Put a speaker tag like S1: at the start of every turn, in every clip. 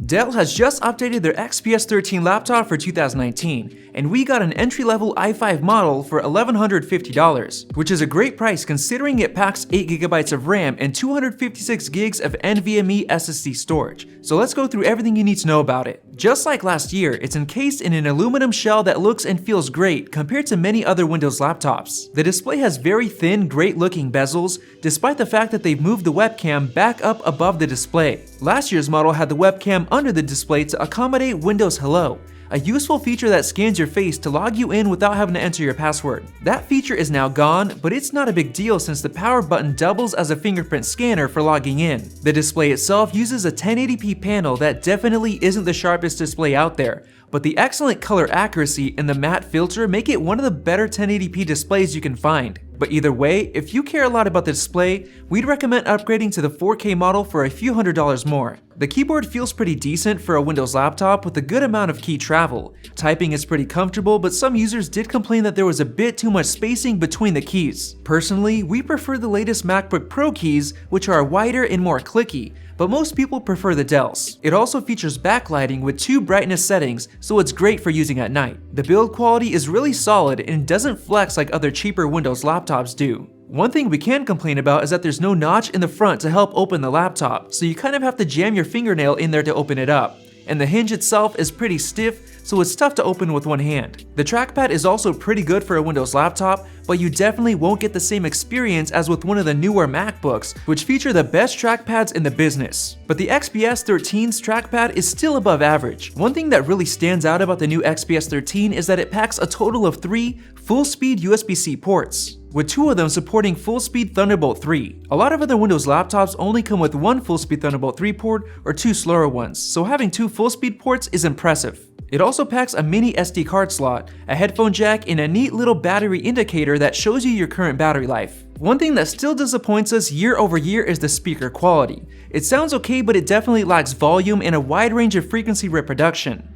S1: Dell has just updated their XPS 13 laptop for 2019, and we got an entry-level i5 model for $1,150, which is a great price considering it packs 8GB of RAM and 256GB of NVMe SSD storage. So let's go through everything you need to know about it. Just like last year, it's encased in an aluminum shell that looks and feels great compared to many other Windows laptops. The display has very thin, great-looking bezels, despite the fact that they've moved the webcam back up above the display. Last year's model had the webcam under the display to accommodate Windows Hello, a useful feature that scans your face to log you in without having to enter your password. That feature is now gone, but it's not a big deal since the power button doubles as a fingerprint scanner for logging in. The display itself uses a 1080p panel that definitely isn't the sharpest display out there, but the excellent color accuracy and the matte filter make it one of the better 1080p displays you can find. But either way, if you care a lot about the display, we'd recommend upgrading to the 4K model for a few $100s more. The keyboard feels pretty decent for a Windows laptop with a good amount of key travel. Typing is pretty comfortable, but some users did complain that there was a bit too much spacing between the keys. Personally, we prefer the latest MacBook Pro keys, which are wider and more clicky, but most people prefer the Dell's. It also features backlighting with 2 brightness settings, so it's great for using at night. The build quality is really solid and doesn't flex like other cheaper Windows laptops do. One thing we can complain about is that there's no notch in the front to help open the laptop, so you kind of have to jam your fingernail in there to open it up. And the hinge itself is pretty stiff, so it's tough to open with one hand. The trackpad is also pretty good for a Windows laptop, but you definitely won't get the same experience as with one of the newer MacBooks, which feature the best trackpads in the business. But the XPS 13's trackpad is still above average. One thing that really stands out about the new XPS 13 is that it packs a total of 3 full-speed USB-C ports, with 2 of them supporting full-speed Thunderbolt 3. A lot of other Windows laptops only come with 1 full-speed Thunderbolt 3 port or 2 slower ones, so having 2 full-speed ports is impressive. It also packs a mini SD card slot, a headphone jack, and a neat little battery indicator that shows you your current battery life. One thing that still disappoints us year over year is the speaker quality. It sounds okay, but it definitely lacks volume and a wide range of frequency reproduction.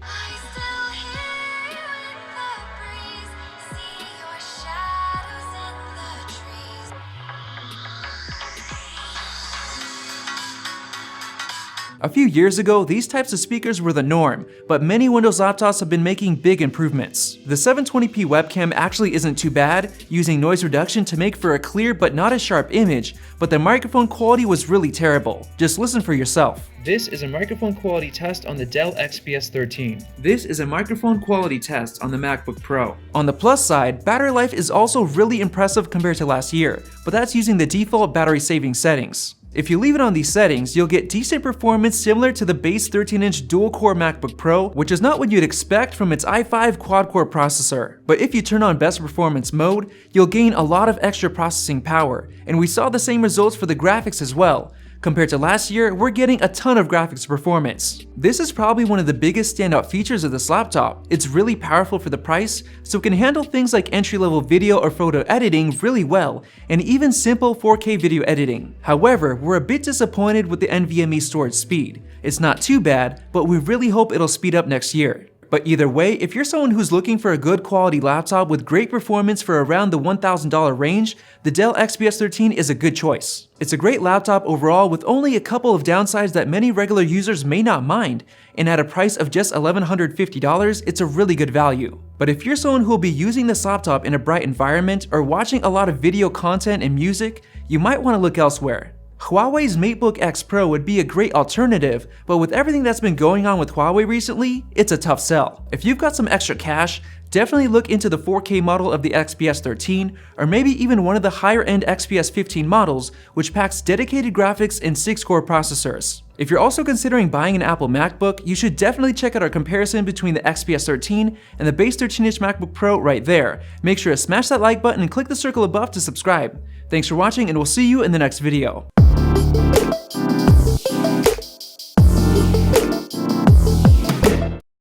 S1: A few years ago, these types of speakers were the norm, but many Windows laptops have been making big improvements. The 720p webcam actually isn't too bad, using noise reduction to make for a clear but not as sharp image, but the microphone quality was really terrible. Just listen for yourself. This is a microphone quality test on the Dell XPS 13. This is a microphone quality test on the MacBook Pro. On the plus side, battery life is also really impressive compared to last year, but that's using the default battery saving settings. If you leave it on these settings, you'll get decent performance similar to the base 13-inch dual-core MacBook Pro, which is not what you'd expect from its i5 quad-core processor. But if you turn on best performance mode, you'll gain a lot of extra processing power, and we saw the same results for the graphics as well. Compared to last year, we're getting a ton of graphics performance. This is probably one of the biggest standout features of this laptop. It's really powerful for the price, so it can handle things like entry-level video or photo editing really well, and even simple 4K video editing. However, we're a bit disappointed with the NVMe storage speed. It's not too bad, but we really hope it'll speed up next year. But either way, if you're someone who's looking for a good quality laptop with great performance for around the $1,000 range, the Dell XPS 13 is a good choice. It's a great laptop overall with only a couple of downsides that many regular users may not mind, and at a price of just $1,150, it's a really good value. But if you're someone who will be using this laptop in a bright environment or watching a lot of video content and music, you might want to look elsewhere. Huawei's MateBook X Pro would be a great alternative, but with everything that's been going on with Huawei recently, it's a tough sell. If you've got some extra cash, definitely look into the 4K model of the XPS 13, or maybe even one of the higher-end XPS 15 models, which packs dedicated graphics and 6-core processors. If you're also considering buying an Apple MacBook, you should definitely check out our comparison between the XPS 13 and the base 13-inch MacBook Pro right there. Make sure to smash that like button and click the circle above to subscribe. Thanks for watching, and we'll see you in the next video.